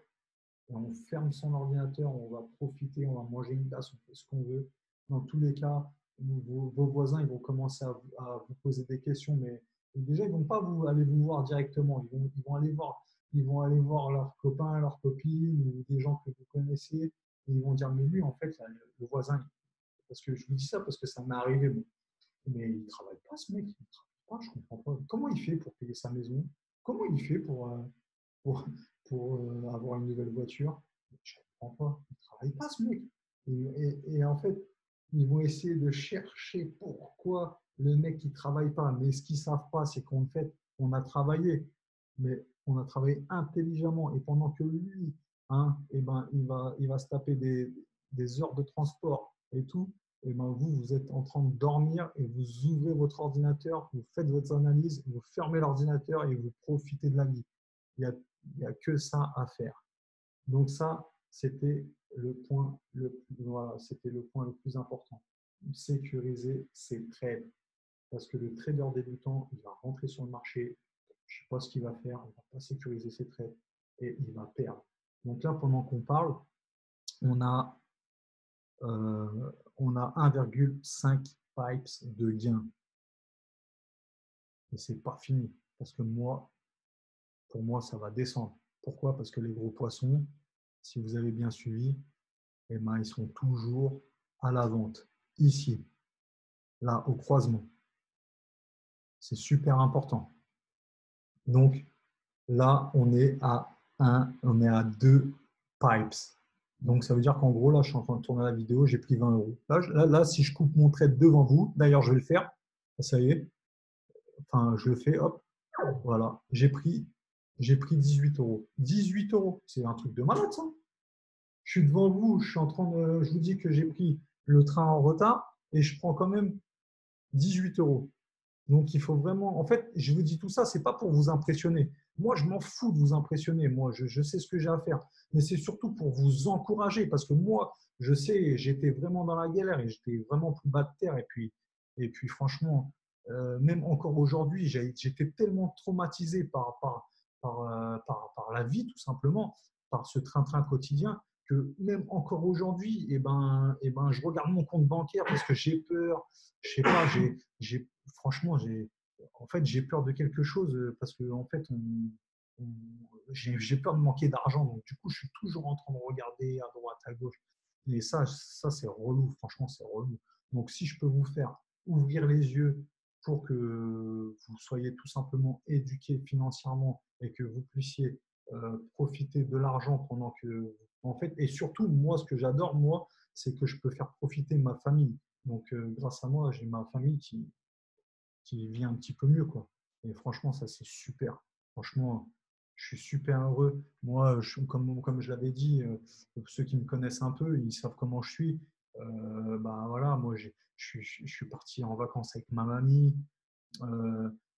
Et on ferme son ordinateur, on va profiter, on va manger une glace, on fait ce qu'on veut. Dans tous les cas, vos voisins ils vont commencer à vous poser des questions, mais déjà ils ne vont pas aller vous voir directement, ils vont aller voir leurs copains, leurs copines ou des gens que vous connaissez, et ils vont dire mais lui en fait le voisin, parce que je vous dis ça parce que ça m'est arrivé, mais il ne travaille pas ce mec, il ne travaille pas, je ne comprends pas. Comment il fait pour payer sa maison? Comment il fait pour, pour avoir une nouvelle voiture? Je ne comprends pas, il ne travaille pas ce mec. Et en fait, ils vont essayer de chercher pourquoi le mec ne travaille pas. Mais ce qu'ils ne savent pas, c'est qu'en fait, on a travaillé, mais on a travaillé intelligemment. Et pendant que lui, hein, eh ben, il va se taper des heures de transport et tout, et ben vous êtes en train de dormir et vous ouvrez votre ordinateur, vous faites votre analyse, vous fermez l'ordinateur et vous profitez de la vie. Il n'y a que ça à faire. Donc ça, c'était voilà, c'était le point le plus important. Sécuriser ses trades. Parce que le trader débutant, il va rentrer sur le marché, je ne sais pas ce qu'il va faire, il ne va pas sécuriser ses trades et il va perdre. Donc là, pendant qu'on parle, on a, on a 1,5 pipes de gain. Et ce n'est pas fini. Parce que pour moi, ça va descendre. Pourquoi? Parce que les gros poissons, si vous avez bien suivi, eh ben, ils sont toujours à la vente. Ici, là, au croisement. C'est super important. Donc, là, on est à 2 pipes. Donc, ça veut dire qu'en gros, là, je suis en train de tourner la vidéo, j'ai pris 20 euros. Là, si je coupe mon trade devant vous, d'ailleurs, je vais le faire. Ça y est. Enfin, je le fais, hop. Voilà. J'ai pris 18 euros. 18 euros, c'est un truc de malade, ça. Je suis devant vous, je vous dis que j'ai pris le train en retard et je prends quand même 18 euros. Donc, il faut vraiment. En fait, je vous dis tout ça, ce n'est pas pour vous impressionner. Moi, je m'en fous de vous impressionner. Moi, je sais ce que j'ai à faire. Mais c'est surtout pour vous encourager parce que moi, je sais, j'étais vraiment dans la galère et j'étais vraiment plus bas de terre. Et puis franchement, même encore aujourd'hui, j'étais tellement traumatisé par la vie, tout simplement, par ce train-train quotidien, que même encore aujourd'hui, je regarde mon compte bancaire parce que j'ai peur. Je sais pas, franchement, j'ai peur de quelque chose parce que en fait, j'ai peur de manquer d'argent. Donc, du coup, je suis toujours en train de regarder à droite, à gauche. Et ça c'est relou. Franchement, c'est relou. Donc, si je peux vous faire ouvrir les yeux pour que vous soyez tout simplement éduqué financièrement et que vous puissiez profiter de l'argent pendant que, en fait, et surtout, moi, ce que j'adore, moi, c'est que je peux faire profiter ma famille. Donc, grâce à moi, j'ai ma famille qui vit un petit peu mieux, quoi. Et franchement, ça, c'est super. Franchement, je suis super heureux. Moi, comme je l'avais dit, ceux qui me connaissent un peu, ils savent comment je suis. Bah voilà, moi, je suis parti en vacances avec ma mamie.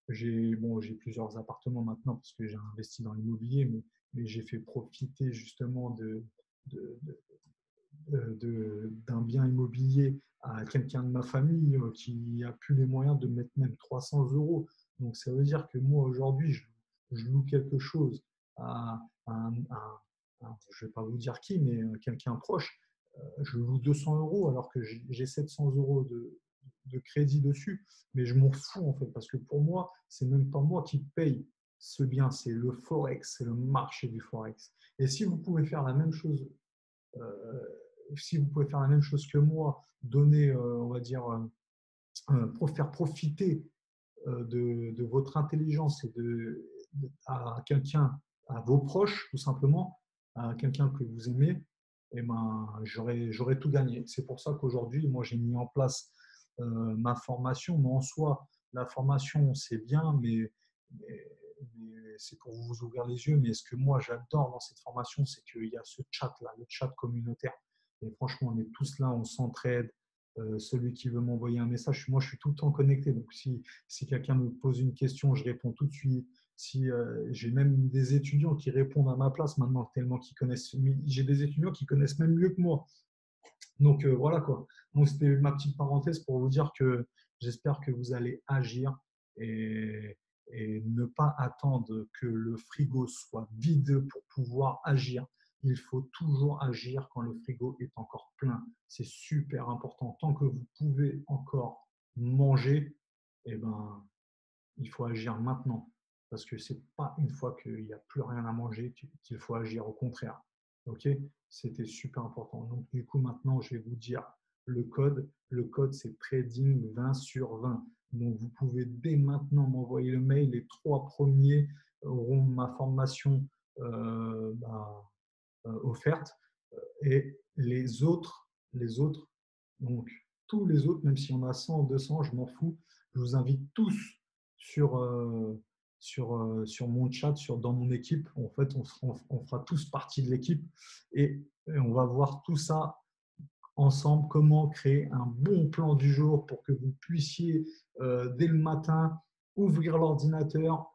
J'ai plusieurs appartements maintenant parce que j'ai investi dans l'immobilier, mais j'ai fait profiter justement de, d'un bien immobilier à quelqu'un de ma famille qui a plus les moyens de mettre même 300 euros. Donc ça veut dire que moi aujourd'hui, je loue quelque chose je ne vais pas vous dire qui, mais quelqu'un proche, je loue 200 euros alors que j'ai 700 euros de crédit dessus, mais je m'en fous en fait parce que pour moi, c'est même pas moi qui paye ce bien, c'est le Forex, c'est le marché du Forex. Et si vous pouvez faire la même chose que moi, donner, on va dire, pour faire profiter de votre intelligence et à quelqu'un, à vos proches, tout simplement, à quelqu'un que vous aimez, eh ben, j'aurais tout gagné. C'est pour ça qu'aujourd'hui, moi, j'ai mis en place ma formation. Mais en soi, la formation, c'est bien, mais c'est pour vous ouvrir les yeux. Mais ce que moi, j'adore dans cette formation, c'est qu'il y a ce chat-là, le chat communautaire. Et franchement, on est tous là, on s'entraide. Celui qui veut m'envoyer un message, moi, je suis tout le temps connecté. Donc, si quelqu'un me pose une question, je réponds tout de suite. Si j'ai même des étudiants qui répondent à ma place maintenant, tellement qu'ils connaissent, j'ai des étudiants qui connaissent même mieux que moi. Donc voilà quoi. Donc c'était ma petite parenthèse pour vous dire que j'espère que vous allez agir et ne pas attendre que le frigo soit vide pour pouvoir agir. Il faut toujours agir quand le frigo est encore plein. C'est super important. Tant que vous pouvez encore manger, eh ben, il faut agir maintenant. Parce que ce n'est pas une fois qu'il n'y a plus rien à manger qu'il faut agir, au contraire. Ok? C'était super important. Donc, du coup, maintenant, je vais vous dire le code. Le code, c'est trading 20 sur 20. Donc, vous pouvez dès maintenant m'envoyer le mail. Les 3 premiers auront ma formation offerte. Et donc tous les autres, même s'il y en a 100 ou 200, je m'en fous. Je vous invite tous sur mon chat, dans mon équipe. En fait, on fera tous partie de l'équipe et on va voir tout ça ensemble, comment créer un bon plan du jour pour que vous puissiez, dès le matin, ouvrir l'ordinateur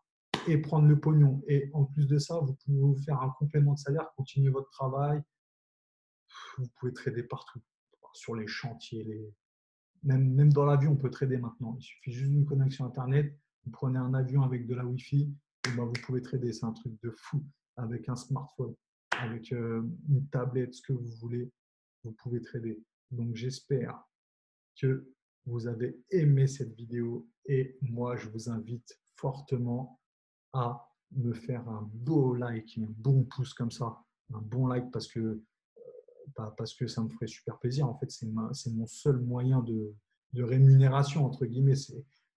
et prendre le pognon. Et en plus de ça, vous pouvez vous faire un complément de salaire, continuer votre travail. vous pouvez trader partout, sur les chantiers, même dans l'avion, on peut trader maintenant. Il suffit juste d'une connexion Internet. Vous prenez un avion avec de la Wi-Fi, et ben, vous pouvez trader. C'est un truc de fou. Avec un smartphone, avec une tablette, ce que vous voulez, vous pouvez trader. Donc, j'espère que vous avez aimé cette vidéo et moi, je vous invite fortement à me faire un beau like, un bon pouce comme ça, un bon like parce que ça me ferait super plaisir. En fait, c'est mon seul moyen de rémunération, entre guillemets.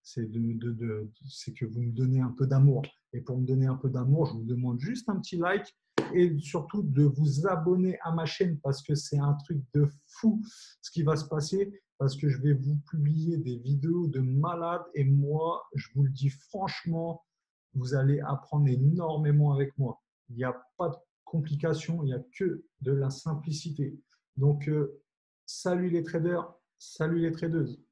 C'est que vous me donnez un peu d'amour. Et pour me donner un peu d'amour, je vous demande juste un petit like et surtout de vous abonner à ma chaîne parce que c'est un truc de fou ce qui va se passer parce que je vais vous publier des vidéos de malades et moi, je vous le dis franchement, vous allez apprendre énormément avec moi. Il n'y a pas de complications, il n'y a que de la simplicité. Donc, salut les traders, salut les tradeuses.